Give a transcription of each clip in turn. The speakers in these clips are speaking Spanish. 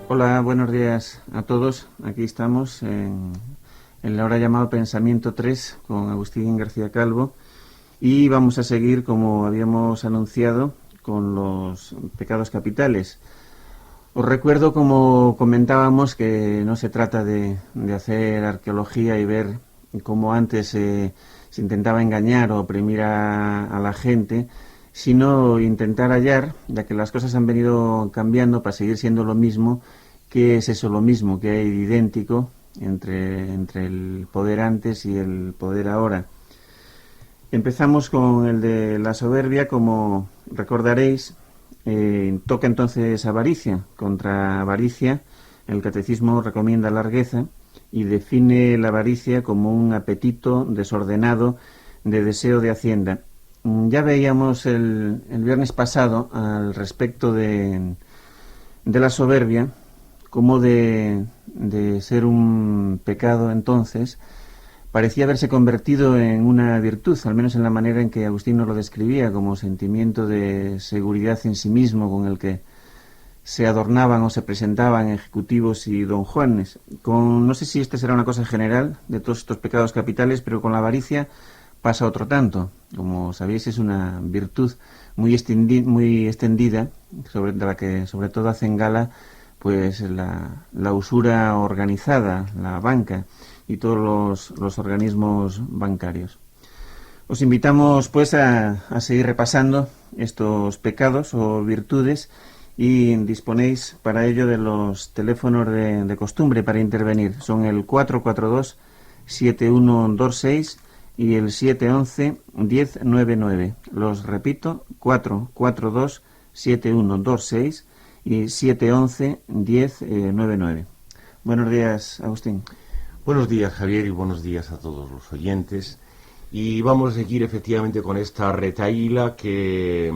Hola, buenos días a todos. Aquí estamos en la hora llamada Pensamiento 3 con Agustín García Calvo y vamos a seguir, como habíamos anunciado, con los pecados capitales. Os recuerdo, como comentábamos, que no se trata de hacer arqueología y ver cómo antes se intentaba engañar o oprimir a la gente, sino intentar hallar, ya que las cosas han venido cambiando para seguir siendo lo mismo, qué es eso lo mismo, que hay idéntico entre el poder antes y el poder ahora. Empezamos con el de la soberbia, como recordaréis, toca entonces avaricia. Contra avaricia, el catecismo recomienda largueza y define la avaricia como un apetito desordenado de deseo de hacienda. Ya veíamos el viernes pasado al respecto de la soberbia, como de ser un pecado entonces, parecía haberse convertido en una virtud, al menos en la manera en que Agustín nos lo describía, como sentimiento de seguridad en sí mismo con el que se adornaban o se presentaban ejecutivos y don Juanes. No sé si esta será una cosa general de todos estos pecados capitales, pero con la avaricia pasa otro tanto. Como sabéis, es una virtud muy extendida, de la que sobre todo hacen gala pues la usura organizada, la banca y todos los organismos bancarios. Os invitamos pues a seguir repasando estos pecados o virtudes y disponéis para ello de los teléfonos de costumbre para intervenir. Son el 442-7126 y el 711-1099. Los repito, 442-7126 y 711-1099. Buenos días, Agustín. Buenos días, Javier, y buenos días a todos los oyentes. Y vamos a seguir efectivamente con esta retahíla que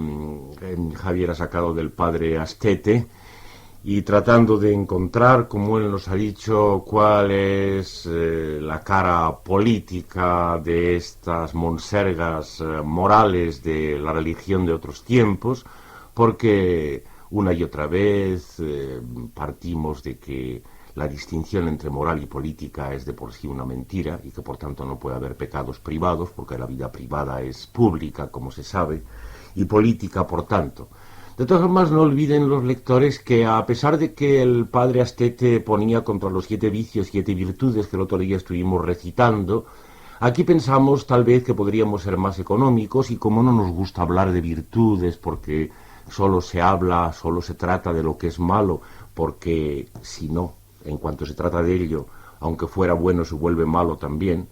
Javier ha sacado del padre Astete y tratando de encontrar, como él nos ha dicho, cuál es la cara política de estas monsergas morales de la religión de otros tiempos, porque una y otra vez partimos de que la distinción entre moral y política es de por sí una mentira y que por tanto no puede haber pecados privados porque la vida privada es pública, como se sabe, y política por tanto. De todas formas, no olviden los lectores que a pesar de que el padre Astete ponía contra los 7 vicios 7 virtudes que el otro día estuvimos recitando, aquí pensamos tal vez que podríamos ser más económicos y como no nos gusta hablar de virtudes porque solo se trata de lo que es malo, porque si no, en cuanto se trata de ello, aunque fuera bueno, se vuelve malo también.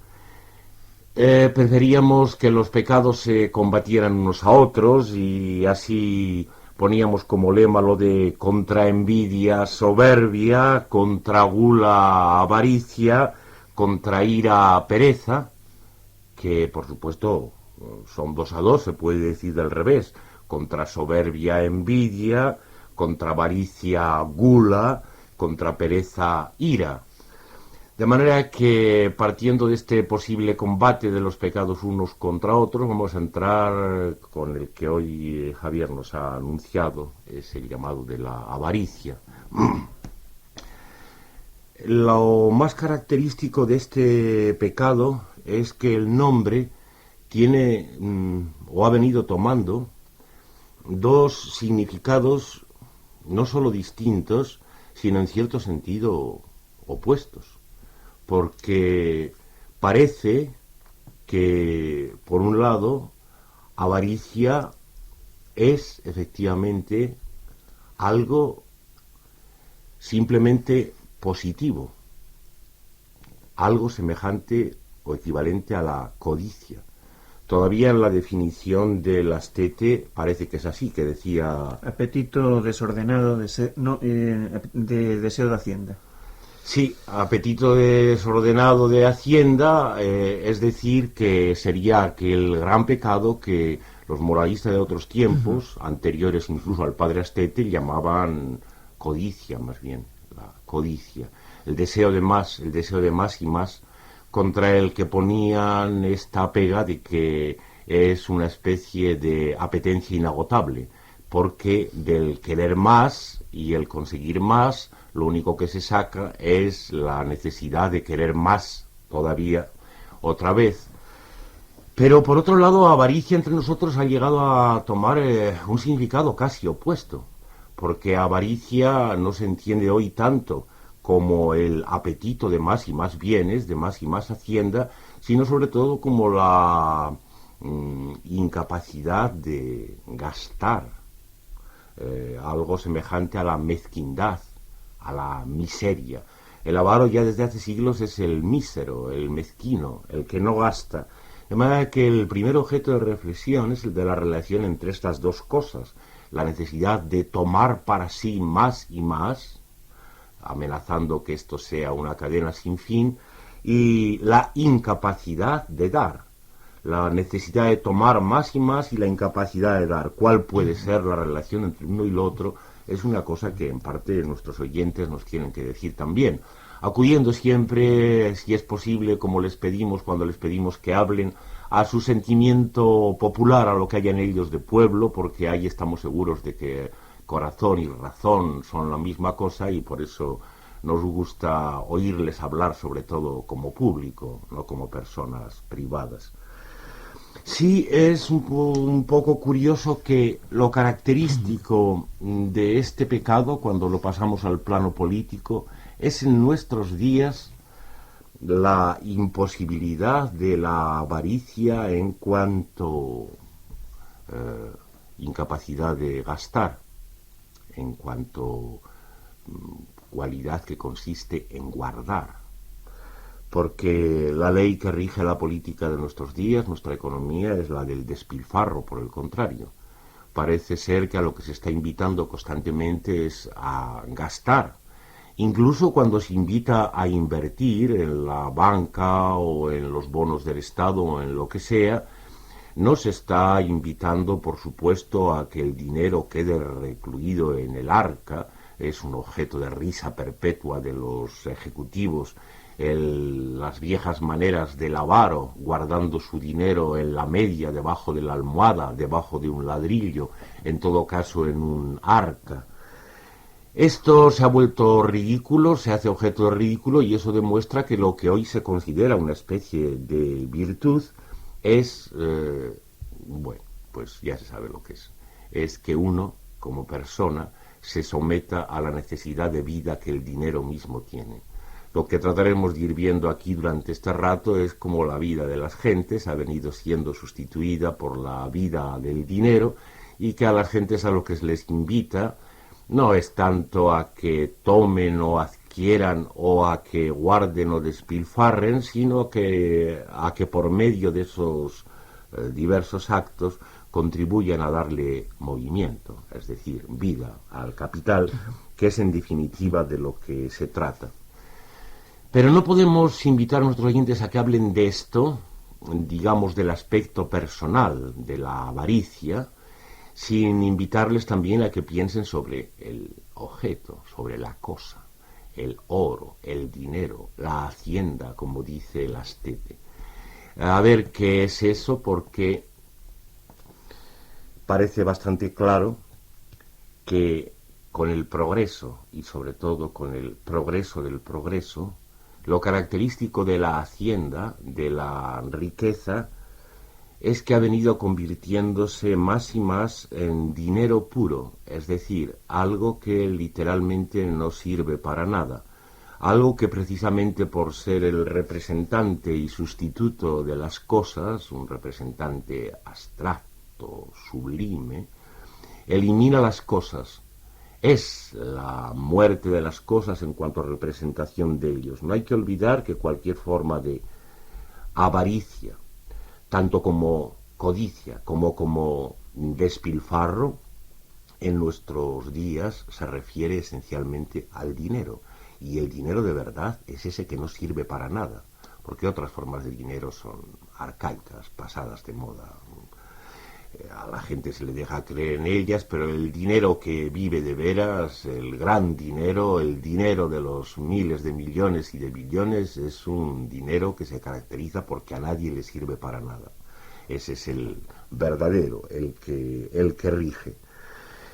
Preferíamos que los pecados se combatieran unos a otros y así poníamos como lema lo de contra envidia soberbia, contra gula avaricia, contra ira pereza, que por supuesto son 2 a 2, se puede decir del revés, contra soberbia envidia, contra avaricia gula, contra pereza ira. De manera que, partiendo de este posible combate de los pecados unos contra otros, vamos a entrar con el que hoy Javier nos ha anunciado, es el llamado de la avaricia. Lo más característico de este pecado es que el nombre tiene, o ha venido tomando, 2 significados no solo distintos, sino en cierto sentido opuestos, porque parece que, por un lado, avaricia es efectivamente algo simplemente positivo, algo semejante o equivalente a la codicia. Todavía en la definición del Astete parece que es así, que decía... Apetito desordenado de deseo de hacienda. Sí, apetito desordenado de hacienda, es decir, que sería aquel gran pecado que los moralistas de otros tiempos, anteriores incluso al padre Astete, llamaban codicia, más bien, la codicia, el deseo de más y más, contra el que ponían esta pega de que es una especie de apetencia inagotable, porque del querer más y el conseguir más, lo único que se saca es la necesidad de querer más todavía otra vez. Pero por otro lado, avaricia entre nosotros ha llegado a tomar un significado casi opuesto, porque avaricia no se entiende hoy tanto como el apetito de más y más bienes, de más y más hacienda, sino sobre todo como la incapacidad de gastar, algo semejante a la mezquindad, a la miseria. El avaro ya desde hace siglos es el mísero, el mezquino, el que no gasta. De manera que el primer objeto de reflexión es el de la relación entre estas dos cosas, la necesidad de tomar para sí más y más, amenazando que esto sea una cadena sin fin, y la incapacidad de dar, la necesidad de tomar más y más y la incapacidad de dar. ¿Cuál puede ser la relación entre uno y lo otro? Es una cosa que en parte nuestros oyentes nos tienen que decir también, acudiendo siempre, si es posible, como les pedimos cuando les pedimos que hablen, a su sentimiento popular, a lo que haya en ellos de pueblo, porque ahí estamos seguros de que corazón y razón son la misma cosa y por eso nos gusta oírles hablar, sobre todo como público, no como personas privadas. Sí, es un poco curioso que lo característico de este pecado, cuando lo pasamos al plano político, es en nuestros días la imposibilidad de la avaricia en cuanto incapacidad de gastar, en cuanto cualidad que consiste en guardar. Porque la ley que rige la política de nuestros días, nuestra economía, es la del despilfarro, por el contrario. Parece ser que a lo que se está invitando constantemente es a gastar. Incluso cuando se invita a invertir en la banca o en los bonos del Estado o en lo que sea, no se está invitando, por supuesto, a que el dinero quede recluido en el arca. Es un objeto de risa perpetua de los ejecutivos, las viejas maneras del avaro, guardando su dinero en la media, debajo de la almohada, debajo de un ladrillo, en todo caso en un arca. Esto se ha vuelto ridículo, se hace objeto de ridículo, y eso demuestra que lo que hoy se considera una especie de virtud es, bueno, pues ya se sabe lo que es que uno, como persona, se someta a la necesidad de vida que el dinero mismo tiene. Lo que trataremos de ir viendo aquí durante este rato es cómo la vida de las gentes ha venido siendo sustituida por la vida del dinero, y que a las gentes a lo que se les invita no es tanto a que tomen o adquieran o a que guarden o despilfarren, sino que a que por medio de esos diversos actos contribuyan a darle movimiento, es decir, vida al capital, que es en definitiva de lo que se trata. Pero no podemos invitar a nuestros oyentes a que hablen de esto, digamos, del aspecto personal de la avaricia, sin invitarles también a que piensen sobre el objeto, sobre la cosa, el oro, el dinero, la hacienda, como dice el Astete. A ver qué es eso, porque parece bastante claro que con el progreso, y sobre todo con el progreso del progreso, lo característico de la hacienda, de la riqueza, es que ha venido convirtiéndose más y más en dinero puro, es decir, algo que literalmente no sirve para nada, algo que precisamente por ser el representante y sustituto de las cosas, un representante abstracto, sublime, elimina las cosas. Es la muerte de las cosas en cuanto a representación de ellos. No hay que olvidar que cualquier forma de avaricia, tanto como codicia como despilfarro, en nuestros días se refiere esencialmente al dinero. Y el dinero de verdad es ese que no sirve para nada, porque otras formas de dinero son arcaicas, pasadas de moda. A la gente se le deja creer en ellas, pero el dinero que vive de veras, el gran dinero, el dinero de los miles de millones y de billones, es un dinero que se caracteriza porque a nadie le sirve para nada. Ese es el verdadero, el que rige.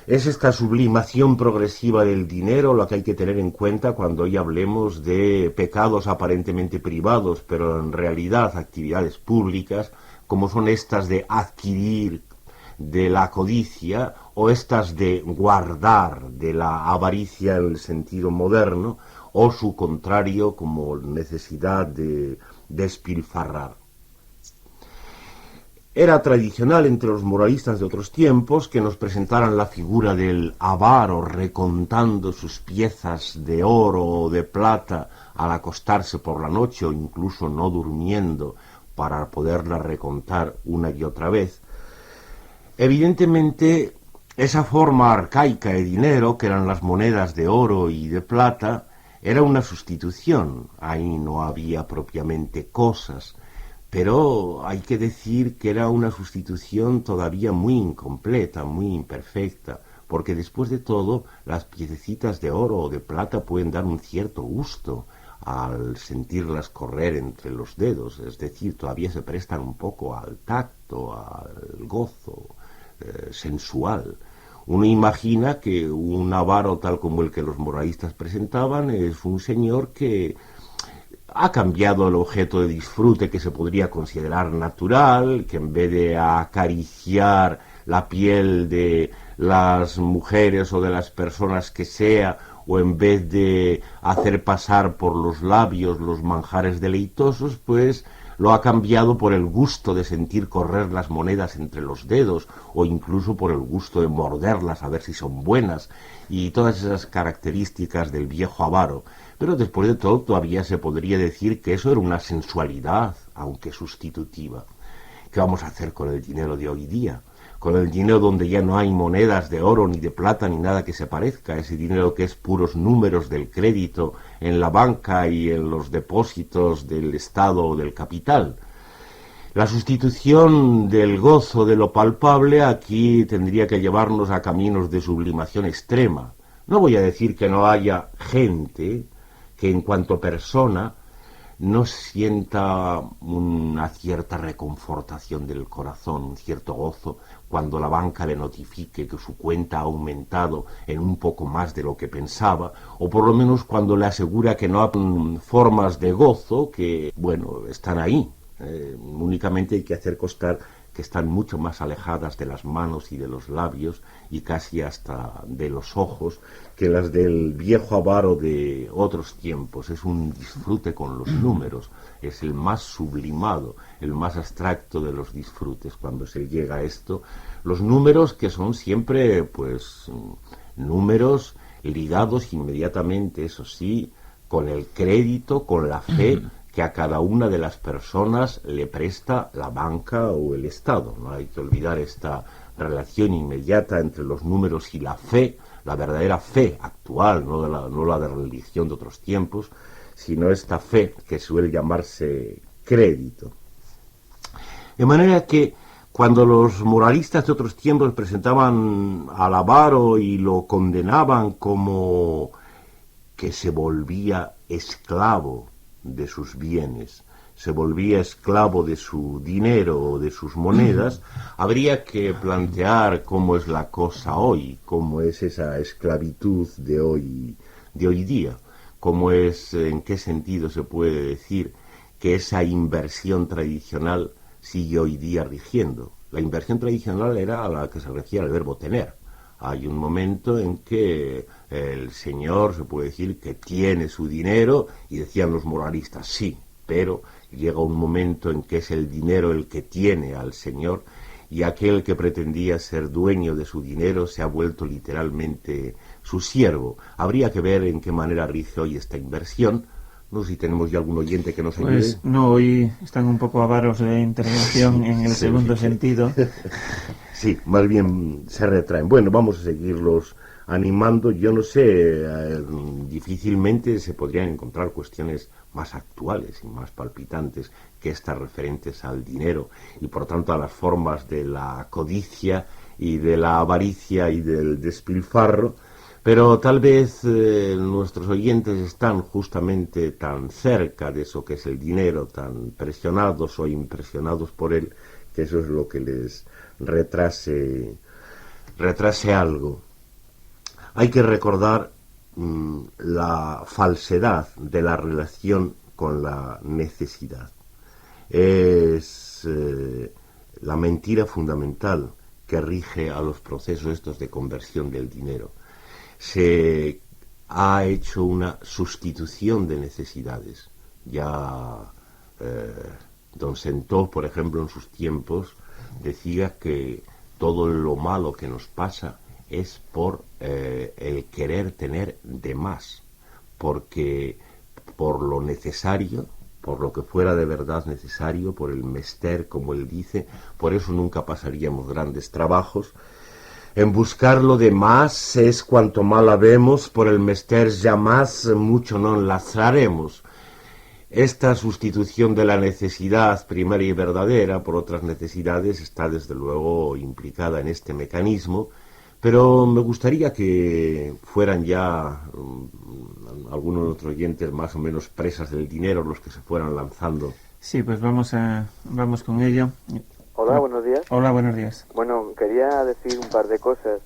Es esta sublimación progresiva del dinero lo que hay que tener en cuenta cuando hoy hablemos de pecados aparentemente privados, pero en realidad actividades públicas, como son estas de adquirir, de la codicia, o estas de guardar, de la avaricia en el sentido moderno, o su contrario como necesidad de despilfarrar. Era tradicional entre los moralistas de otros tiempos que nos presentaran la figura del avaro recontando sus piezas de oro o de plata al acostarse por la noche o incluso no durmiendo para poderlas recontar una y otra vez. Evidentemente, esa forma arcaica de dinero, que eran las monedas de oro y de plata, era una sustitución. Ahí no había propiamente cosas, pero hay que decir que era una sustitución todavía muy incompleta, muy imperfecta, porque después de todo las piececitas de oro o de plata pueden dar un cierto gusto al sentirlas correr entre los dedos, es decir, todavía se prestan un poco al tacto, al gozo sensual. Uno imagina que un avaro tal como el que los moralistas presentaban es un señor que ha cambiado el objeto de disfrute que se podría considerar natural, que en vez de acariciar la piel de las mujeres o de las personas que sea, o en vez de hacer pasar por los labios los manjares deleitosos, pues lo ha cambiado por el gusto de sentir correr las monedas entre los dedos, o incluso por el gusto de morderlas a ver si son buenas, y todas esas características del viejo avaro. Pero después de todo todavía se podría decir que eso era una sensualidad, aunque sustitutiva. ¿Qué vamos a hacer con el dinero de hoy día? Con el dinero donde ya no hay monedas de oro ni de plata ni nada que se parezca, ese dinero que es puros números del crédito en la banca y en los depósitos del Estado o del capital. La sustitución del gozo de lo palpable aquí tendría que llevarnos a caminos de sublimación extrema. No voy a decir que no haya gente que en cuanto persona no sienta una cierta reconfortación del corazón, un cierto gozo, cuando la banca le notifique que su cuenta ha aumentado en un poco más de lo que pensaba, o por lo menos cuando le asegura que no hay formas de gozo que, bueno, están ahí. Únicamente hay que hacer constar que están mucho más alejadas de las manos y de los labios y casi hasta de los ojos que las del viejo avaro de otros tiempos. Es un disfrute con los números, es el más sublimado, el más abstracto de los disfrutes cuando se llega a esto. Los números que son siempre, pues, números ligados inmediatamente, eso sí, con el crédito, con la fe que a cada una de las personas le presta la banca o el Estado. No hay que olvidar esta relación inmediata entre los números y la fe, la verdadera fe actual, no la de religión de otros tiempos, sino esta fe que suele llamarse crédito. De manera que cuando los moralistas de otros tiempos presentaban al avaro y lo condenaban como que se volvía esclavo de sus bienes, se volvía esclavo de su dinero o de sus monedas, habría que plantear cómo es la cosa hoy, cómo es esa esclavitud de hoy día, cómo es, en qué sentido se puede decir que esa inversión tradicional sigue hoy día rigiendo. La inversión tradicional era a la que se refiere al verbo tener. Hay un momento en que el señor se puede decir que tiene su dinero, y decían los moralistas, sí, pero llega un momento en que es el dinero el que tiene al señor, y aquel que pretendía ser dueño de su dinero se ha vuelto literalmente su siervo. Habría que ver en qué manera rige hoy esta inversión. No sé si tenemos ya algún oyente que nos ayude. Pues no, hoy están un poco avaros de intervención en el segundo sentido. Sí, más bien se retraen. Bueno, vamos a seguirlos animando. Yo no sé, difícilmente se podrían encontrar cuestiones más actuales y más palpitantes que estas referentes al dinero y por tanto a las formas de la codicia y de la avaricia y del despilfarro. Pero tal vez nuestros oyentes están justamente tan cerca de eso que es el dinero, tan presionados o impresionados por él, que eso es lo que les retrase algo. hay que recordar la falsedad de la relación con la necesidad. Es la mentira fundamental que rige a los procesos estos de conversión del dinero. Se ha hecho una sustitución de necesidades. Ya don Sentó, por ejemplo, en sus tiempos, decía que todo lo malo que nos pasa es por el querer tener de más, porque por lo necesario, por lo que fuera de verdad necesario, por el mester, como él dice, por eso nunca pasaríamos grandes trabajos. En buscar lo de más es cuanto mal habemos, por el mester jamás mucho no enlazaremos. Esta sustitución de la necesidad primaria y verdadera por otras necesidades está desde luego implicada en este mecanismo, pero me gustaría que fueran ya algunos de nuestros oyentes más o menos presas del dinero los que se fueran lanzando. Sí, pues vamos con ello. Hola, buenos días. Hola, buenos días. Bueno, quería decir un par de cosas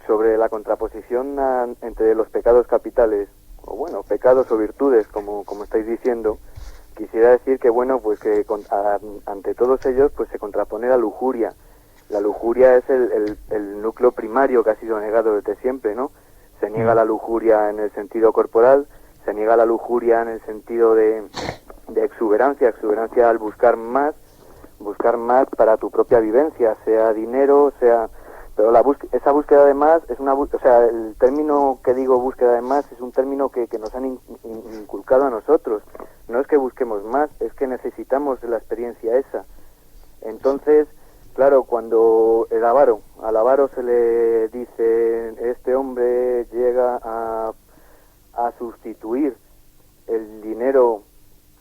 sobre la contraposición entre los pecados capitales, o bueno, pecados o virtudes, como estáis diciendo. Quisiera decir que, bueno, pues que ante todos ellos pues se contrapone la lujuria. La lujuria es el núcleo primario que ha sido negado desde siempre, ¿no? Se niega la lujuria en el sentido corporal, se niega la lujuria en el sentido de exuberancia al buscar más para tu propia vivencia, sea dinero, sea... Pero esa búsqueda de más es o sea, el término que digo búsqueda de más es un término que nos han inculcado a nosotros. No es que busquemos más, es que necesitamos la experiencia esa. Entonces, claro, cuando al avaro se le dice, este hombre llega a sustituir el dinero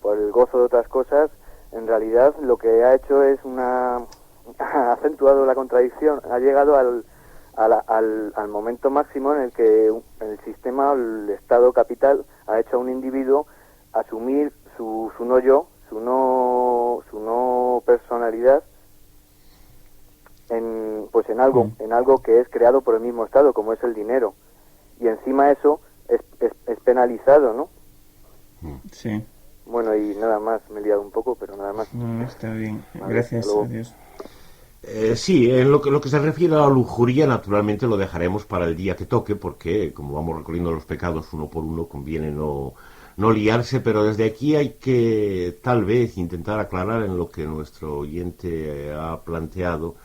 por el gozo de otras cosas, en realidad lo que ha hecho es ha acentuado la contradicción, ha llegado al momento máximo en el que el sistema, el Estado capital, ha hecho a un individuo asumir su no yo, su no personalidad en algo que es creado por el mismo Estado, como es el dinero, y encima eso es penalizado, ¿no? Sí. Bueno, y nada más, me he liado un poco, pero nada más. No, está bien. Vale, Gracias, adiós. Sí, en lo que se refiere a la lujuria, naturalmente lo dejaremos para el día que toque, porque como vamos recorriendo los pecados uno por uno, conviene no liarse, pero desde aquí hay que tal vez intentar aclarar en lo que nuestro oyente ha planteado,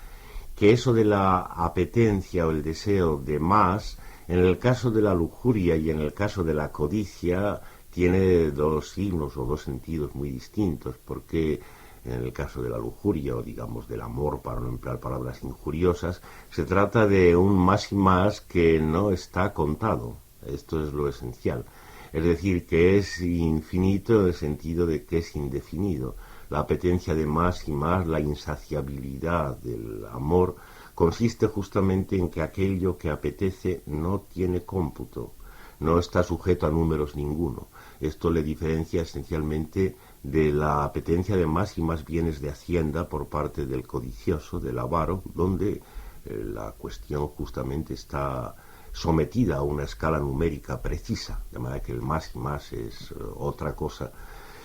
que eso de la apetencia o el deseo de más, en el caso de la lujuria y en el caso de la codicia, tiene dos signos o dos sentidos muy distintos, porque en el caso de la lujuria o digamos del amor, para no emplear palabras injuriosas, se trata de un más y más que no está contado. Esto es lo esencial. Es decir, que es infinito en el sentido de que es indefinido. La apetencia de más y más, la insaciabilidad del amor, consiste justamente en que aquello que apetece no tiene cómputo, no está sujeto a números ninguno. Esto le diferencia esencialmente de la apetencia de más y más bienes de hacienda por parte del codicioso, del avaro, donde la cuestión justamente está sometida a una escala numérica precisa, de manera que el más y más es otra cosa.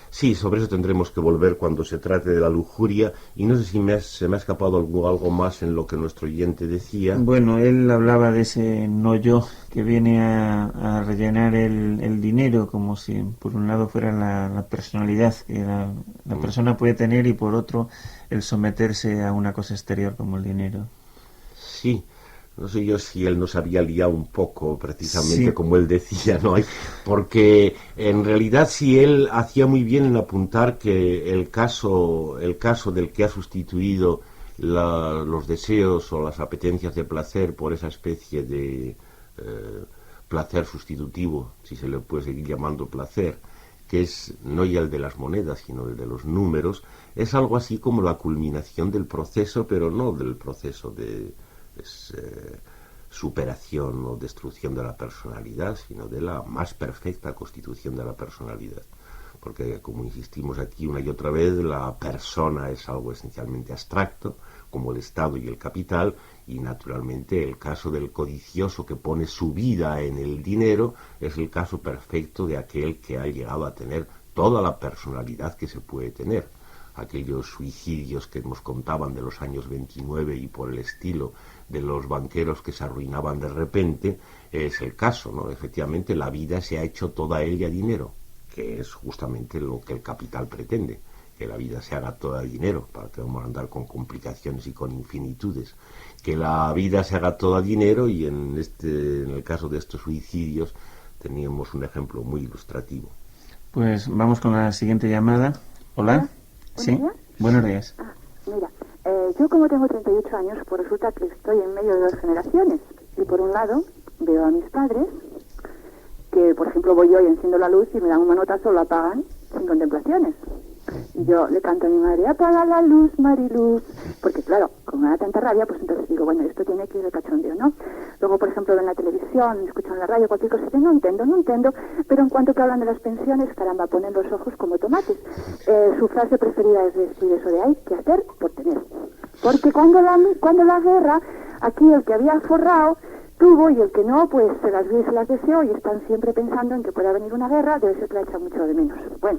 Sí, sobre eso tendremos que volver cuando se trate de la lujuria, y no sé si se me ha escapado algo más en lo que nuestro oyente decía. Bueno, él hablaba de ese no yo que viene a rellenar el dinero, como si por un lado fuera la personalidad que la persona puede tener, y por otro el someterse a una cosa exterior como el dinero. Sí. No sé yo si él nos había liado un poco, precisamente sí, como él decía, ¿no? Porque en realidad sí él hacía muy bien en apuntar que el caso del que ha sustituido los deseos o las apetencias de placer por esa especie de placer sustitutivo, si se le puede seguir llamando placer, que es no ya el de las monedas, sino el de los números, es algo así como la culminación del proceso, pero no del proceso de superación o destrucción de la personalidad, sino de la más perfecta constitución de la personalidad. porque como insistimos aquí una y otra vez, la persona es algo esencialmente abstracto, como el Estado y el capital, y naturalmente el caso del codicioso que pone su vida en el dinero es el caso perfecto de aquel que ha llegado a tener toda la personalidad que se puede tener. Aquellos suicidios que nos contaban de los años 29 y por el estilo, de los banqueros que se arruinaban de repente, es el caso, ¿no? Efectivamente, la vida se ha hecho toda ella dinero, que es justamente lo que el capital pretende, que la vida se haga toda dinero, para que vamos a andar con complicaciones y con infinitudes, que la vida se haga toda dinero, y en el caso de estos suicidios teníamos un ejemplo muy ilustrativo. Pues vamos con la siguiente llamada. Hola. Sí, buenos días. Mira, yo como tengo 38 años, pues resulta que estoy en medio de dos generaciones. Y por un lado, veo a mis padres, que por ejemplo voy yo y enciendo la luz y me dan un manotazo, lo apagan sin contemplaciones. Y yo le canto a mi madre, apaga la luz, Mariluz. Porque claro, como me da tanta rabia, pues entonces digo, bueno, esto tiene que ir de cachondeo, ¿no? Luego, por ejemplo, ven la televisión, escuchan la radio, cualquier cosa, y dicen, no entiendo. Pero en cuanto que hablan de las pensiones, caramba, ponen los ojos como tomates. Su frase preferida es decir eso de, hay que hacer por tener. Porque cuando la guerra, aquí el que había forrado tuvo, y el que no, pues se las vio y se las deseó, y están siempre pensando en que pueda venir una guerra, debe ser que la echa mucho de menos. Bueno,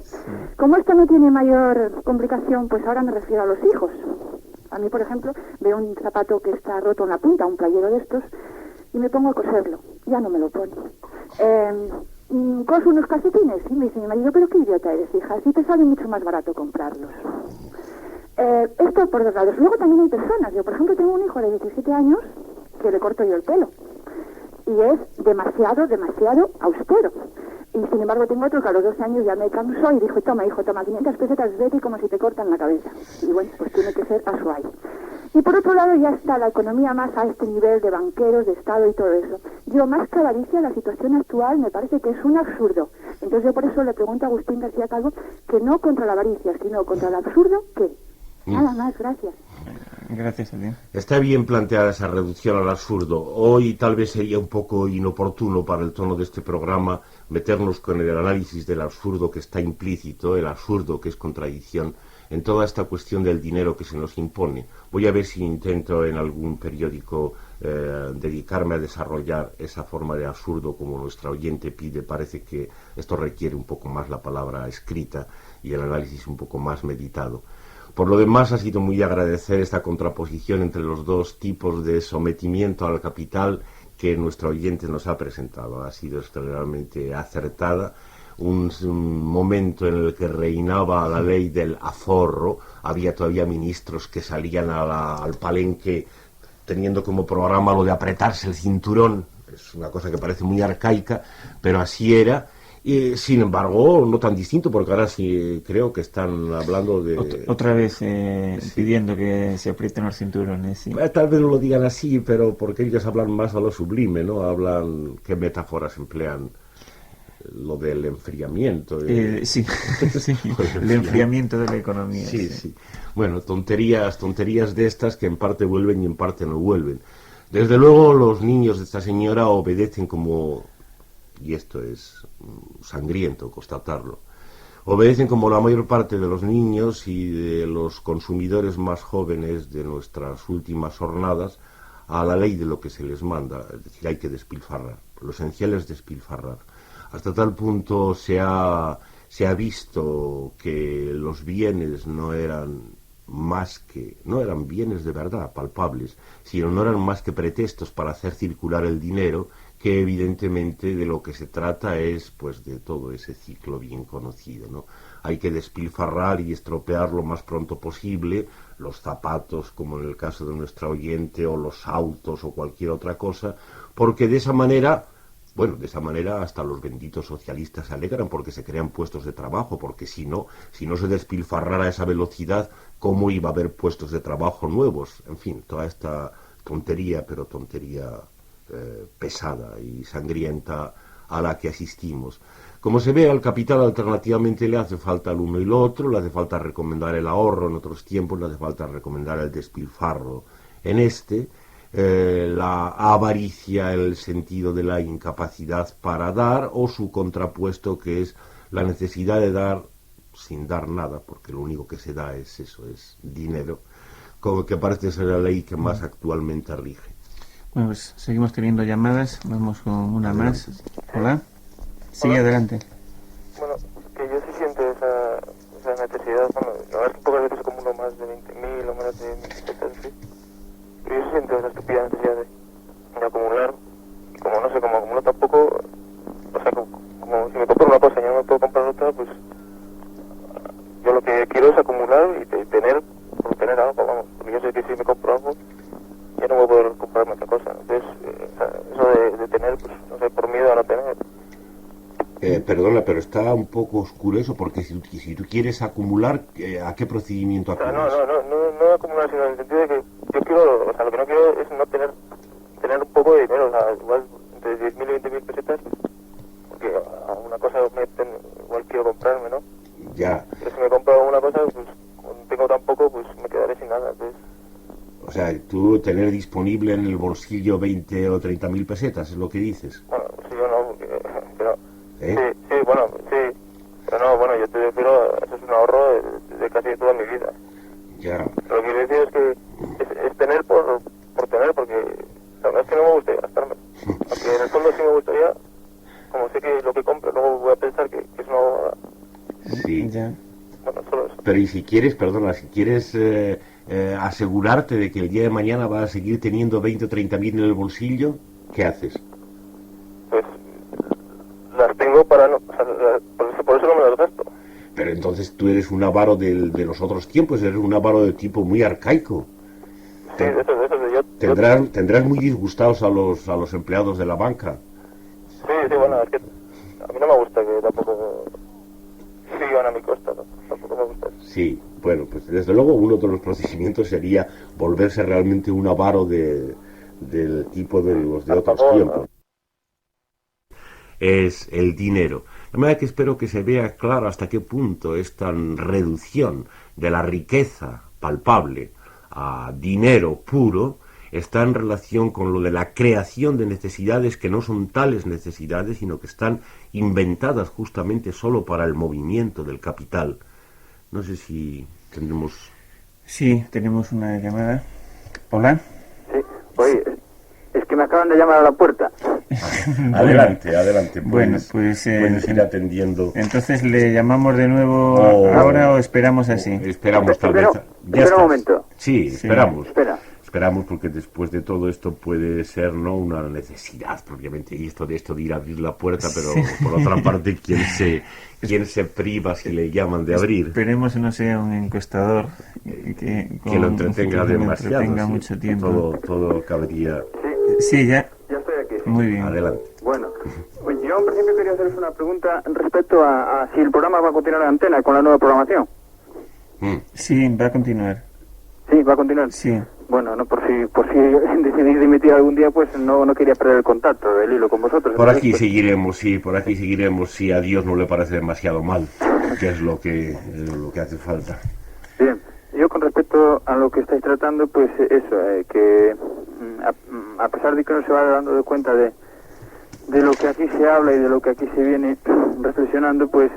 como esto no tiene mayor complicación, pues ahora me refiero a los hijos. A mí, por ejemplo, veo un zapato que está roto en la punta, un playero de estos, y me pongo a coserlo. Ya no me lo pone. Coso unos calcetines, y me dice mi marido, pero qué idiota eres, hija, así te sale mucho más barato comprarlos. Esto por dos lados. Luego también hay personas. Yo, por ejemplo, tengo un hijo de 17 años que le corto yo el pelo. Y es demasiado austero. Y sin embargo tengo otro que a los 12 años ya me cansó y dijo, toma, hijo, toma 500 pesetas, vete, como si te cortan la cabeza. Y bueno, pues tiene que ser a su aire. Y por otro lado ya está la economía más a este nivel de banqueros, de Estado y todo eso. Yo, más que avaricia, la situación actual me parece que es un absurdo. Entonces yo por eso le pregunto a Agustín García Calvo que no contra la avaricia, sino contra el absurdo, ¿qué? Nada más, gracias. Gracias a ti. Está bien plantear esa reducción al absurdo. Hoy tal vez sería un poco inoportuno para el tono de este programa meternos con el análisis del absurdo que está implícito, el absurdo que es contradicción, en toda esta cuestión del dinero que se nos impone. Voy a ver si intento en algún periódico dedicarme a desarrollar esa forma de absurdo como nuestra oyente pide. Parece que esto requiere un poco más la palabra escrita y el análisis un poco más meditado. Por lo demás, ha sido muy de agradecer esta contraposición entre los dos tipos de sometimiento al capital que nuestro oyente nos ha presentado. Ha sido extremadamente acertada. Un momento en el que reinaba la ley del aforro. Había todavía ministros que salían al palenque teniendo como programa lo de apretarse el cinturón. Es una cosa que parece muy arcaica, pero así era. Y, sin embargo, no tan distinto, porque ahora sí creo que están hablando de... Otra vez sí, pidiendo que se aprieten los cinturones. Sí. Tal vez no lo digan así, pero porque ellos hablan más a lo sublime, ¿no? Hablan, ¿qué metáforas emplean? Lo del enfriamiento. Sí, sí, el enfriamiento de la economía. Sí. Bueno, tonterías de estas que en parte vuelven y en parte no vuelven. Desde luego, los niños de esta señora obedecen como... y esto es sangriento constatarlo, obedecen como la mayor parte de los niños y de los consumidores más jóvenes de nuestras últimas jornadas a la ley de lo que se les manda, es decir, hay que despilfarrar, lo esencial es despilfarrar. Hasta tal punto se ha visto que los bienes no eran bienes de verdad, palpables, sino no eran más que pretextos para hacer circular el dinero, que evidentemente de lo que se trata es pues de todo ese ciclo bien conocido, ¿no? Hay que despilfarrar y estropear lo más pronto posible los zapatos, como en el caso de nuestra oyente, o los autos o cualquier otra cosa, porque de esa manera hasta los benditos socialistas se alegran porque se crean puestos de trabajo, porque si no se despilfarrara a esa velocidad, ¿cómo iba a haber puestos de trabajo nuevos? En fin, toda esta tontería pesada y sangrienta a la que asistimos. Como se ve, al capital alternativamente le hace falta el uno y lo otro, le hace falta recomendar el ahorro en otros tiempos, le hace falta recomendar el despilfarro en la avaricia en el sentido de la incapacidad para dar, o su contrapuesto, que es la necesidad de dar sin dar nada, porque lo único que se da es eso, es dinero, como que parece ser la ley que más actualmente rige. Bueno, pues seguimos teniendo llamadas. Vamos con una Adelante. más. Hola. Sí, Hola. adelante. Bueno, que yo sí siento esa necesidad. Bueno, la verdad es que pocas veces acumulo más de 20.000 o menos de 1.000 pesetas, sí. Pero yo sí siento esa estúpida necesidad de acumular. Y como no sé, como acumulo tampoco, o sea, como si me compro una cosa y no me puedo comprar otra, pues yo lo que quiero es acumular y tener, por tener algo, vamos. Porque yo sé que si me compro algo, ya no voy a poder comprarme otra cosa. Entonces, eso de tener, pues no sé, por miedo a no tener. Perdona, pero está un poco oscuro eso, porque si tú quieres acumular, ¿a qué procedimiento O sea, acudes? no acumular, sino en el sentido de que yo quiero, o sea, lo que no quiero es no tener un poco de dinero, o sea, igual entre 10.000 y 20.000 pesetas, porque a una cosa igual quiero comprarme, ¿no? Ya, Pero si me compro una cosa, pues como no tengo tan poco, pues me quedaré sin nada, entonces... o sea, tú tener disponible en el bolsillo 20 o 30.000 pesetas, es lo que dices. Bueno, sí o no, porque... Pero, ¿Eh? sí, bueno, sí. Pero no, bueno, yo te refiero, eso es un ahorro de casi toda mi vida. Ya, Lo que quiero decir es que es tener por tener, porque la verdad es que no me gustaría gastarme. Aunque en el fondo sí me gustaría, como sé que lo que compro luego voy a pensar que es una bobada. sí. Ya. Bueno, solo eso. Pero y si quieres, perdona, si quieres asegurarte de que el día de mañana vas a seguir teniendo 20 o 30.000 en el bolsillo, ¿qué haces? Pues las tengo para no... O sea, por eso no me las gasto. Pero entonces tú eres un avaro de los otros tiempos, eres un avaro de tipo muy arcaico. Sí, de eso de yo... Tendrás muy disgustados a los empleados de la banca. Sí, bueno, es que a mí no me gusta que tampoco sigan a mi costa, ¿no? Tampoco me gusta. Sí, bueno, pues desde luego uno de los procedimientos sería volverse realmente un avaro del tipo de los de otros Favor, tiempos. Es el dinero. De manera que espero que se vea claro hasta qué punto esta reducción de la riqueza palpable a dinero puro está en relación con lo de la creación de necesidades que no son tales necesidades, sino que están inventadas justamente solo para el movimiento del capital. No sé si tendremos... Sí, tenemos una llamada. Hola. Sí, oye, es que me acaban de llamar a la puerta. Adelante. Bueno, pues puedes ir atendiendo. entonces le llamamos de nuevo O- ahora o esperamos así. Esperamos tal vez. Espera un estás. momento. Sí, esperamos. Espera. Esperamos porque después de todo esto puede ser no una necesidad propiamente y esto de ir a abrir la puerta, pero por otra parte quién se priva si le llaman de abrir. Esperemos que no sea un encuestador que Que lo entretenga que lo demasiado. entretenga Sí. mucho tiempo. Todo cabería. Sí, ya. Ya estoy aquí. Muy bien. Adelante. Bueno, pues yo en principio quería haceros una pregunta respecto a si el programa va a continuar en antena con la nueva programación. Sí, va a continuar. Sí, va a continuar. Sí. Bueno, no por si decidís dimitir algún día, pues no quería perder el contacto del hilo con vosotros. Por Entonces, aquí pues, seguiremos, si a Dios no le parece demasiado mal, que es lo que hace falta. Bien, yo con respecto a lo que estáis tratando, pues eso, que a pesar de que uno se va dando cuenta de lo que aquí se habla y de lo que aquí se viene reflexionando, pues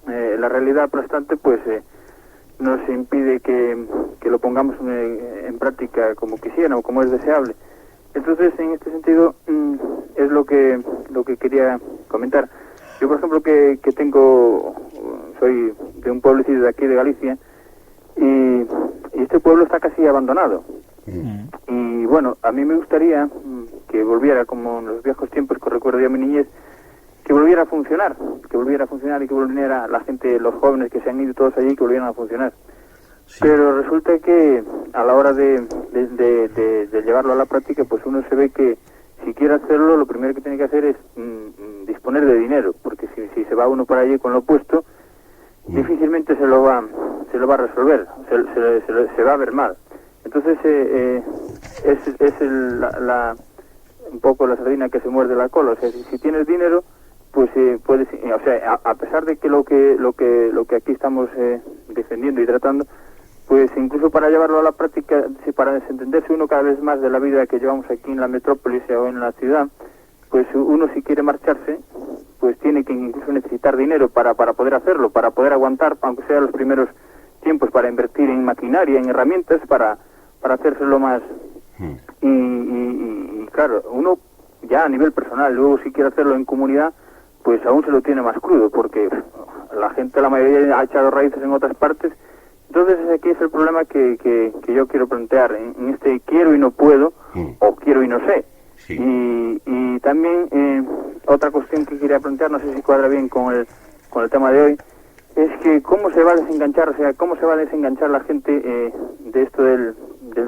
la realidad aplastante pues nos impide que lo pongamos en práctica como quisiera o como es deseable. Entonces, en este sentido, es lo que quería comentar. Yo, por ejemplo, que soy de un pueblecito de aquí de Galicia, y este pueblo está casi abandonado. Y bueno, a mí me gustaría que volviera, como en los viejos tiempos que recuerdo yo a mi niñez, que volviera a funcionar y que volviera la gente, los jóvenes que se han ido todos allí, que volvieran a funcionar. Sí. Pero resulta que a la hora de llevarlo a la práctica, pues uno se ve que si quiere hacerlo, lo primero que tiene que hacer es disponer de dinero, porque si se va uno para allí con lo puesto, difícilmente se lo va a resolver, se va a ver mal. Entonces es un poco la sardina que se muerde la cola. O sea, si tienes dinero, pues puedes, o sea, a pesar de que lo que aquí estamos defendiendo y tratando, pues incluso para llevarlo a la práctica, para desentenderse uno cada vez más de la vida que llevamos aquí en la metrópolis o en la ciudad, pues uno si quiere marcharse, pues tiene que incluso necesitar dinero para poder hacerlo, para poder aguantar, aunque sea los primeros tiempos, para invertir en maquinaria, en herramientas, para hacérselo más. Y claro, uno ya a nivel personal, luego si quiere hacerlo en comunidad, pues aún se lo tiene más crudo, porque la gente, la mayoría, ha echado raíces en otras partes. Entonces aquí es el problema que yo quiero plantear, en este quiero y no puedo, o quiero y no sé. Sí. Y también otra cuestión que quería plantear, no sé si cuadra bien con el tema de hoy, es que cómo se va a desenganchar, o sea, cómo se va a desenganchar la gente de esto del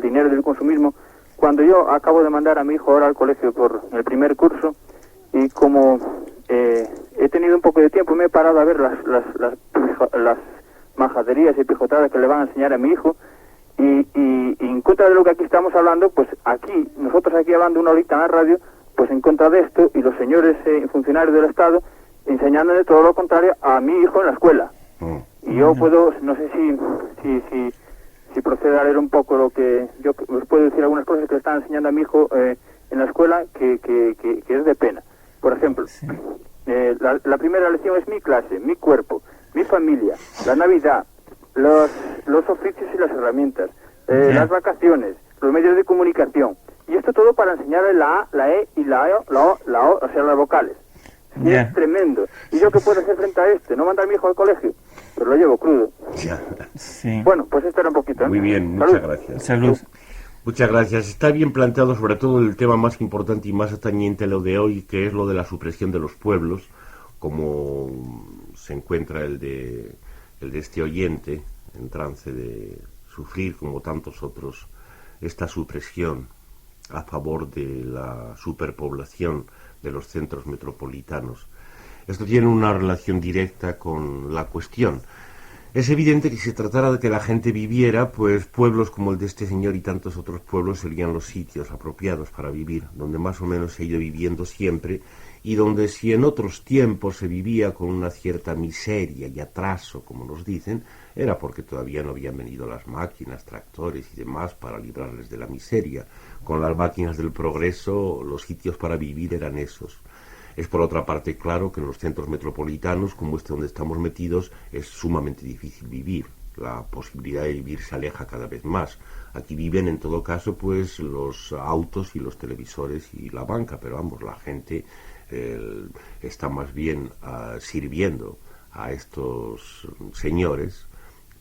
dinero, del consumismo, cuando yo acabo de mandar a mi hijo ahora al colegio por el primer curso, y como he tenido un poco de tiempo, me he parado a ver las majaderías y pijotadas que le van a enseñar a mi hijo, y en contra de lo que aquí estamos hablando, pues aquí, nosotros aquí hablando una horita en la radio, pues en contra de esto, y los señores funcionarios del Estado enseñándole todo lo contrario a mi hijo en la escuela. Y yo puedo, no sé si procede a leer un poco lo que yo os puedo decir, algunas cosas que le están enseñando a mi hijo en la escuela que es de pena. Por ejemplo, Sí. La primera lección es mi clase, mi cuerpo, mi familia, la Navidad, los oficios y las herramientas, las vacaciones, los medios de comunicación. Y esto todo para enseñarle la A, la E y la O, o sea, las vocales. Y Ya. es tremendo. ¿Y yo qué puedo hacer frente a este? ¿No mandar a mi hijo al colegio? Pero lo llevo crudo. Ya. Sí. Bueno, pues esto era un poquito. Muy bien, Salud. muchas gracias. Salud. Muchas gracias. Está bien planteado sobre todo el tema más importante y más atañente, lo de hoy, que es lo de la supresión de los pueblos, como se encuentra el de este oyente en trance de sufrir, como tantos otros, esta supresión a favor de la superpoblación de los centros metropolitanos. Esto tiene una relación directa con la cuestión. Es evidente que si se tratara de que la gente viviera, pues pueblos como el de este señor y tantos otros pueblos serían los sitios apropiados para vivir, donde más o menos se ha ido viviendo siempre, y donde si en otros tiempos se vivía con una cierta miseria y atraso, como nos dicen, era porque todavía no habían venido las máquinas, tractores y demás para librarles de la miseria. Con las máquinas del progreso, los sitios para vivir eran esos. Es por otra parte claro que en los centros metropolitanos, como este donde estamos metidos, es sumamente difícil vivir. La posibilidad de vivir se aleja cada vez más. Aquí viven en todo caso pues los autos y los televisores y la banca, pero vamos, la gente está más bien sirviendo a estos señores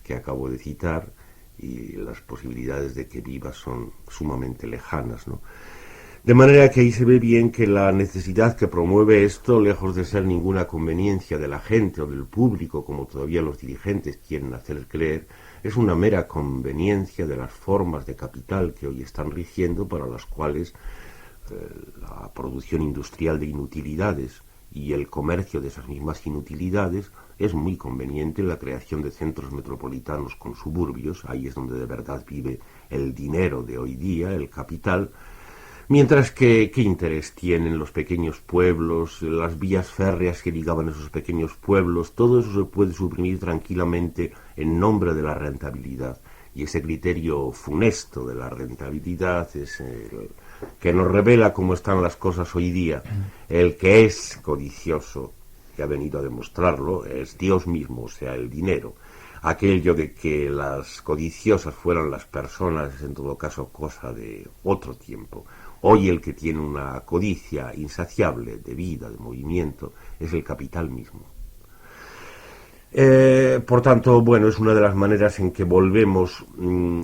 que acabo de citar, y las posibilidades de que viva son sumamente lejanas, ¿no? De manera que ahí se ve bien que la necesidad que promueve esto, lejos de ser ninguna conveniencia de la gente o del público, como todavía los dirigentes quieren hacer creer, es una mera conveniencia de las formas de capital que hoy están rigiendo, para las cuales la producción industrial de inutilidades y el comercio de esas mismas inutilidades es muy conveniente. La creación de centros metropolitanos con suburbios, ahí es donde de verdad vive el dinero de hoy día, el capital. Mientras que, ¿qué interés tienen los pequeños pueblos, las vías férreas que ligaban esos pequeños pueblos? Todo eso se puede suprimir tranquilamente en nombre de la rentabilidad. Y ese criterio funesto de la rentabilidad es el que nos revela cómo están las cosas hoy día. El que es codicioso, que ha venido a demostrarlo, es Dios mismo, o sea, el dinero. Aquello de que las codiciosas fueran las personas es en todo caso cosa de otro tiempo. Hoy el que tiene una codicia insaciable de vida, de movimiento, es el capital mismo. Por tanto, bueno, es una de las maneras en que volvemos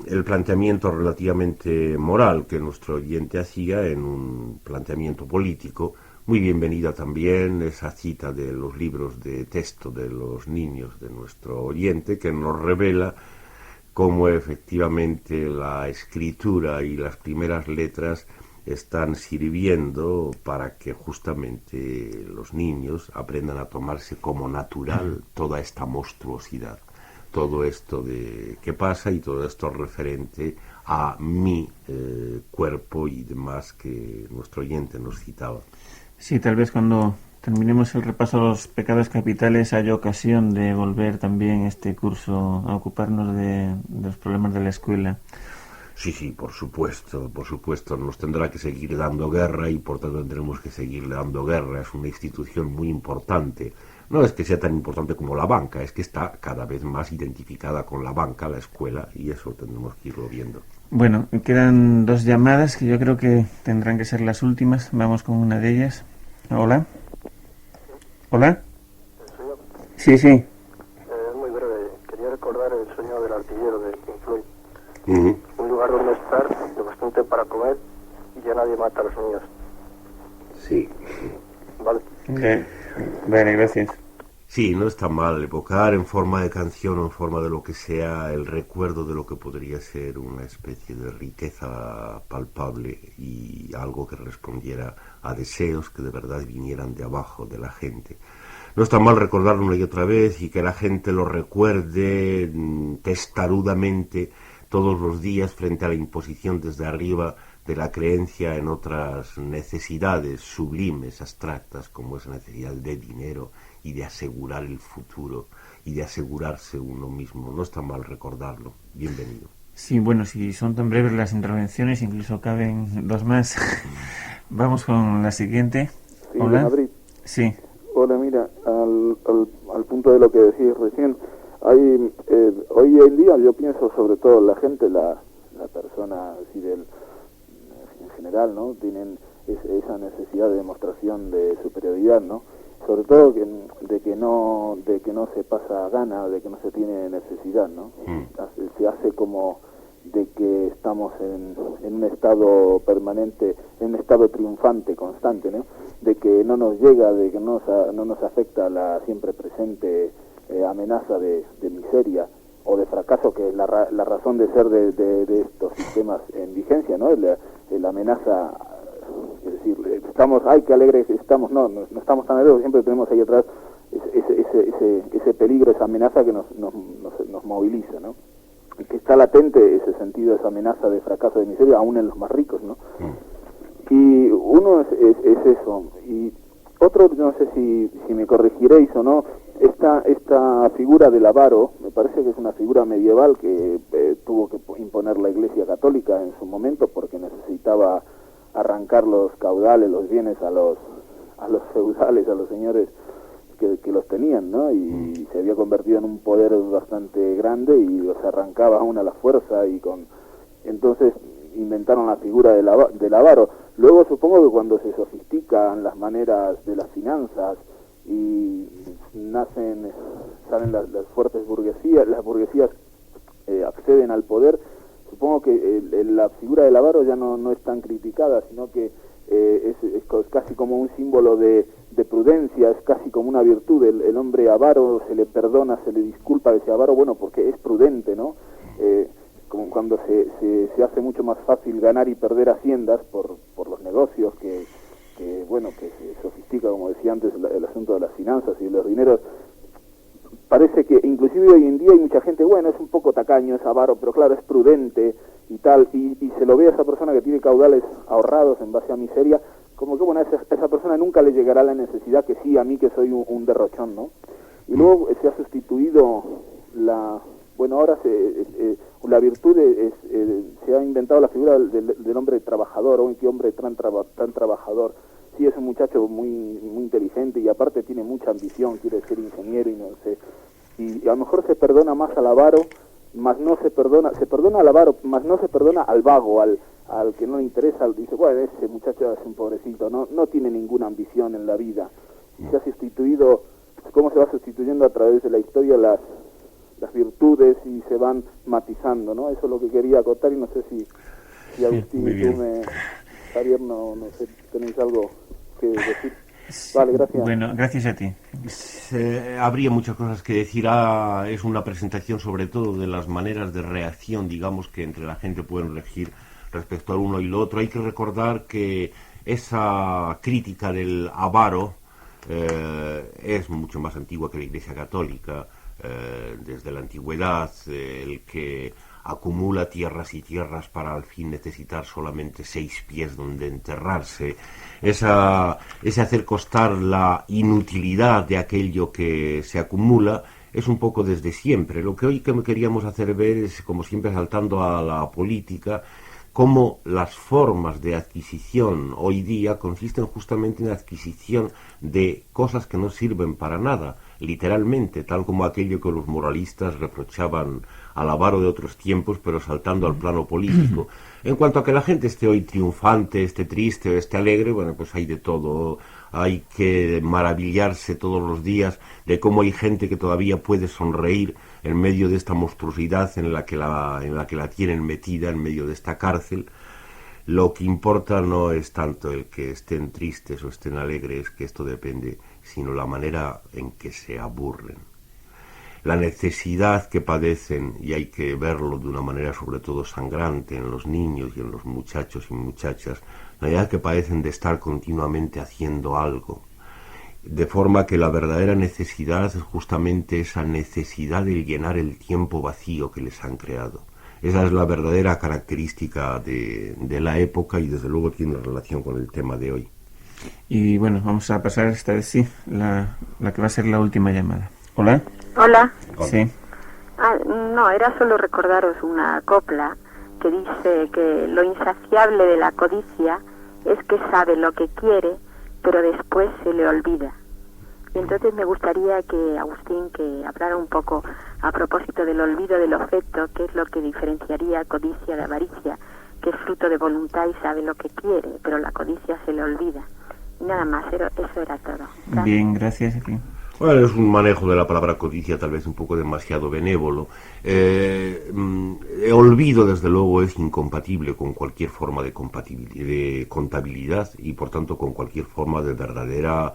el planteamiento relativamente moral que nuestro oyente hacía en un planteamiento político. Muy bienvenida también esa cita de los libros de texto de los niños de nuestro oyente, que nos revela cómo efectivamente la escritura y las primeras letras están sirviendo para que justamente los niños aprendan a tomarse como natural toda esta monstruosidad, todo esto de qué pasa y todo esto referente a mi cuerpo y demás que nuestro oyente nos citaba. Sí, tal vez cuando terminemos el repaso a los pecados capitales haya ocasión de volver también este curso a ocuparnos de los problemas de la escuela. Sí, por supuesto, nos tendrá que seguir dando guerra y por tanto tendremos que seguirle dando guerra. Es una institución muy importante. No es que sea tan importante como la banca, es que está cada vez más identificada con la banca, la escuela, y eso tendremos que irlo viendo. Bueno, quedan 2 llamadas que yo creo que tendrán que ser las últimas. Vamos con una de ellas. Hola. ¿Hola? Sí. Muy breve. Quería recordar el sueño del artillero de Pink Floyd. Uh-huh. Un lugar donde estar, lo bastante para comer y ya nadie mata a los niños. Sí. Vale. Vale, gracias. Sí, no está mal evocar en forma de canción o en forma de lo que sea el recuerdo de lo que podría ser una especie de riqueza palpable y algo que respondiera a deseos que de verdad vinieran de abajo de la gente. No está mal recordarlo una y otra vez y que la gente lo recuerde testarudamente todos los días frente a la imposición desde arriba de la creencia en otras necesidades sublimes, abstractas, como es la necesidad de dinero y de asegurar el futuro y de asegurarse uno mismo. No está mal recordarlo. Bienvenido. Sí, bueno, si son tan breves las intervenciones, incluso caben 2 más. Vamos con la siguiente. Sí, Hola. Madrid. Sí. Hola, mira, al punto de lo que decís recién, hay hoy en día yo pienso sobre todo la gente, la persona así en general, ¿no? Tienen esa necesidad de demostración de superioridad, ¿no? Sobre todo de que no se pasa gana, de que no se tiene necesidad, ¿no? Se hace como de que estamos en un estado permanente, en un estado triunfante, constante, ¿no? De que no nos llega, de que no nos afecta la siempre presente amenaza de miseria o de fracaso, que es la razón de ser de estos sistemas en vigencia, ¿no? La amenaza, es decir, estamos, ay, qué alegres estamos, no estamos tan alegres, siempre tenemos ahí atrás ese peligro, esa amenaza que nos moviliza, ¿no? Que está latente ese sentido, esa amenaza de fracaso, de miseria, aún en los más ricos, ¿no? Y uno es eso. Y otro, no sé si me corregiréis o no, esta figura del avaro, me parece que es una figura medieval que tuvo que imponer la Iglesia Católica en su momento porque necesitaba arrancar los caudales, los bienes a los feudales, a los señores que los tenían, ¿no? Y se había convertido en un poder bastante grande y los arrancaba aún a la fuerza entonces inventaron la figura del avaro. Luego supongo que cuando se sofistican las maneras de las finanzas y salen las fuertes burguesías, las burguesías acceden al poder, supongo que la figura del avaro ya no es tan criticada, sino que es casi como un símbolo de prudencia, es casi como una virtud. El hombre avaro se le perdona, se le disculpa de ese avaro, bueno, porque es prudente, ¿no? Como cuando se hace mucho más fácil ganar y perder haciendas por los negocios que se sofistica, como decía antes, el asunto de las finanzas y de los dineros. Parece que inclusive hoy en día hay mucha gente, bueno, es un poco tacaño, es avaro, pero claro, es prudente y tal, y se lo ve a esa persona que tiene caudales ahorrados en base a miseria, como que bueno, a esa persona nunca le llegará la necesidad que sí, a mí que soy un derrochón, ¿no? Y luego se ha sustituido ahora la virtud se ha inventado la figura del hombre trabajador, o qué hombre tan trabajador. Sí, es un muchacho muy muy inteligente y aparte tiene mucha ambición, quiere ser ingeniero y no sé. Y a lo mejor se perdona más al avaro, más no se perdona al avaro, más no se perdona al vago, al que no le interesa, dice, bueno, ese muchacho es un pobrecito, no tiene ninguna ambición en la vida. Y se ha sustituido, cómo se va sustituyendo a través de la historia las virtudes y se van matizando, ¿no? Eso es lo que quería acotar y no sé si Agustín y tú Javier, no sé, tenéis algo que decir. Vale, gracias. Bueno, gracias a ti. Habría muchas cosas que decir. Es una presentación sobre todo de las maneras de reacción, digamos, que entre la gente pueden elegir respecto al uno y lo otro. Hay que recordar que esa crítica del avaro es mucho más antigua que la Iglesia Católica. Desde la antigüedad, el que acumula tierras y tierras para al fin necesitar solamente 6 pies donde enterrarse, ese hacer constar la inutilidad de aquello que se acumula, es un poco desde siempre. Lo que hoy que queríamos hacer ver es, como siempre, saltando a la política, cómo las formas de adquisición hoy día consisten justamente en la adquisición de cosas que no sirven para nada, literalmente, tal como aquello que los moralistas reprochaban al avaro de otros tiempos, pero saltando al plano político. En cuanto a que la gente esté hoy triunfante, esté triste o esté alegre, bueno, pues hay de todo. Hay que maravillarse todos los días de cómo hay gente que todavía puede sonreír en medio de esta monstruosidad en la que la tienen metida, en medio de esta cárcel. Lo que importa no es tanto el que estén tristes o estén alegres, que esto depende, sino la manera en que se aburren. La necesidad que padecen, y hay que verlo de una manera sobre todo sangrante en los niños y en los muchachos y muchachas, la necesidad que padecen de estar continuamente haciendo algo, de forma que la verdadera necesidad es justamente esa necesidad de llenar el tiempo vacío que les han creado. Esa es la verdadera característica de la época y desde luego tiene relación con el tema de hoy. Y bueno, vamos a pasar esta vez sí, la que va a ser la última llamada. Hola. Hola. Sí. No, era solo recordaros una copla que dice que lo insaciable de la codicia es que sabe lo que quiere, pero después se le olvida. Y entonces me gustaría que Agustín que hablara un poco a propósito del olvido del objeto, que es lo que diferenciaría codicia de avaricia, que es fruto de voluntad y sabe lo que quiere, pero la codicia se le olvida. Y nada más, eso era todo. ¿Gracias? Bien, gracias. Bueno, es un manejo de la palabra codicia tal vez un poco demasiado benévolo. Olvido, desde luego, es incompatible con cualquier forma de contabilidad y, por tanto, con cualquier forma de verdadera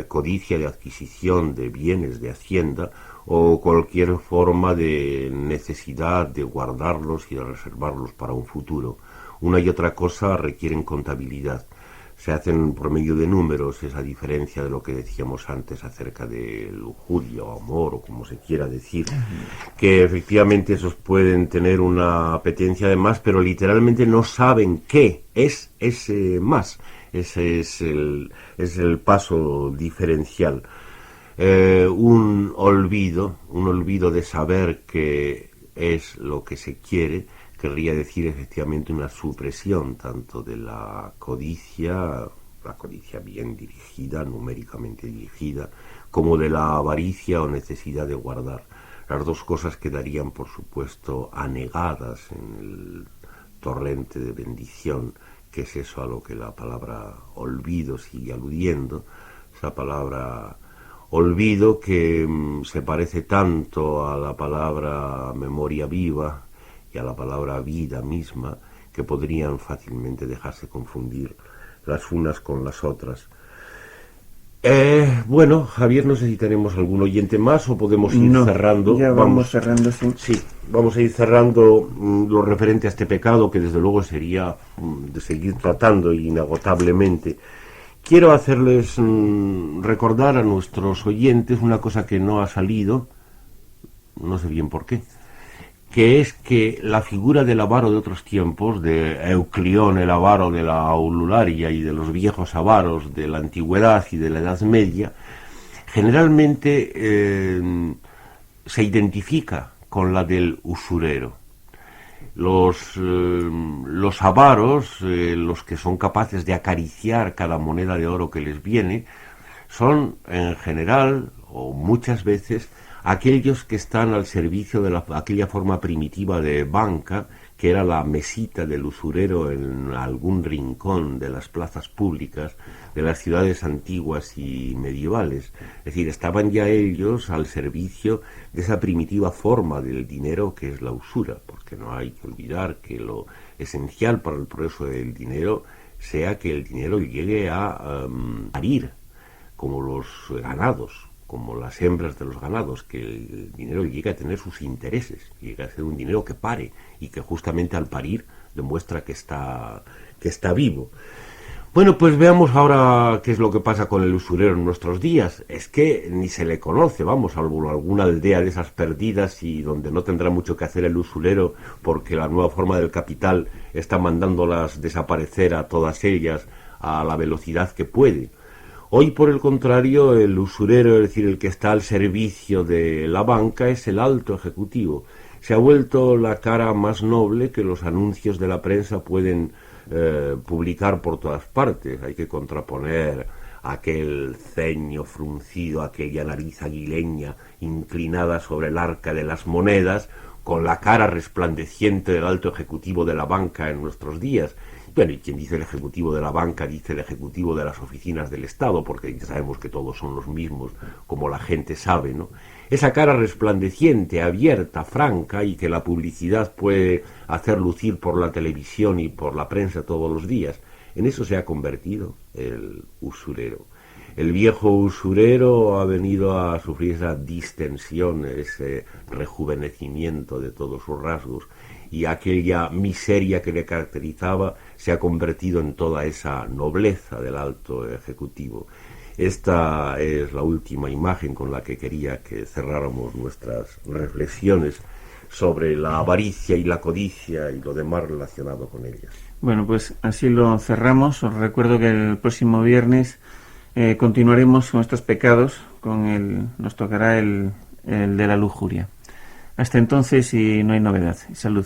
codicia de adquisición de bienes de hacienda o cualquier forma de necesidad de guardarlos y de reservarlos para un futuro. Una y otra cosa requieren contabilidad. Se hacen por medio de números, esa diferencia de lo que decíamos antes acerca de lujuria o amor o como se quiera decir, que efectivamente esos pueden tener una apetencia de más, pero literalmente no saben qué es ese más. Ese es el paso diferencial. Un olvido de saber qué es lo que se quiere, querría decir efectivamente una supresión tanto de la codicia bien dirigida, numéricamente dirigida, como de la avaricia o necesidad de guardar. Las dos cosas quedarían, por supuesto, anegadas en el torrente de bendición, que es eso a lo que la palabra olvido sigue aludiendo, esa palabra olvido que se parece tanto a la palabra memoria viva y a la palabra vida misma, que podrían fácilmente dejarse confundir las unas con las otras. Bueno, Javier, no sé si tenemos algún oyente más o podemos ir cerrando. Ya vamos cerrando, sí. Sí, vamos a ir cerrando lo referente a este pecado, que desde luego sería de seguir tratando inagotablemente. Quiero hacerles recordar a nuestros oyentes una cosa que no ha salido, no sé bien por qué, que es que la figura del avaro de otros tiempos, de Euclión, el avaro de la aulularia y de los viejos avaros de la antigüedad y de la Edad Media, generalmente se identifica con la del usurero. Los avaros, los que son capaces de acariciar cada moneda de oro que les viene, son en general o muchas veces aquellos que están al servicio de aquella forma primitiva de banca, que era la mesita del usurero en algún rincón de las plazas públicas de las ciudades antiguas y medievales. Es decir, estaban ya ellos al servicio de esa primitiva forma del dinero que es la usura, porque no hay que olvidar que lo esencial para el progreso del dinero sea que el dinero llegue a parir, como los ganados, como las hembras de los ganados, que el dinero llegue a tener sus intereses, llegue a ser un dinero que pare y que justamente al parir demuestra que está vivo. Bueno, pues veamos ahora qué es lo que pasa con el usurero en nuestros días. Es que ni se le conoce, vamos, salvo alguna aldea de esas perdidas y donde no tendrá mucho que hacer el usurero porque la nueva forma del capital está mandándolas desaparecer a todas ellas a la velocidad que puede. Hoy, por el contrario, el usurero, es decir, el que está al servicio de la banca, es el alto ejecutivo. Se ha vuelto la cara más noble que los anuncios de la prensa pueden publicar por todas partes. Hay que contraponer aquel ceño fruncido, aquella nariz aguileña inclinada sobre el arca de las monedas, con la cara resplandeciente del alto ejecutivo de la banca en nuestros días. Bueno, y quien dice el ejecutivo de la banca dice el ejecutivo de las oficinas del Estado, porque sabemos que todos son los mismos, como la gente sabe, ¿no? Esa cara resplandeciente, abierta, franca, y que la publicidad puede hacer lucir por la televisión y por la prensa todos los días, en eso se ha convertido el usurero. El viejo usurero ha venido a sufrir esa distensión, ese rejuvenecimiento de todos sus rasgos, y aquella miseria que le caracterizaba se ha convertido en toda esa nobleza del alto ejecutivo. Esta es la última imagen con la que quería que cerráramos nuestras reflexiones sobre la avaricia y la codicia y lo demás relacionado con ellas. Bueno, pues así lo cerramos. Os recuerdo que el próximo viernes continuaremos con estos pecados, nos tocará el de la lujuria. Hasta entonces, y no hay novedad. Salud.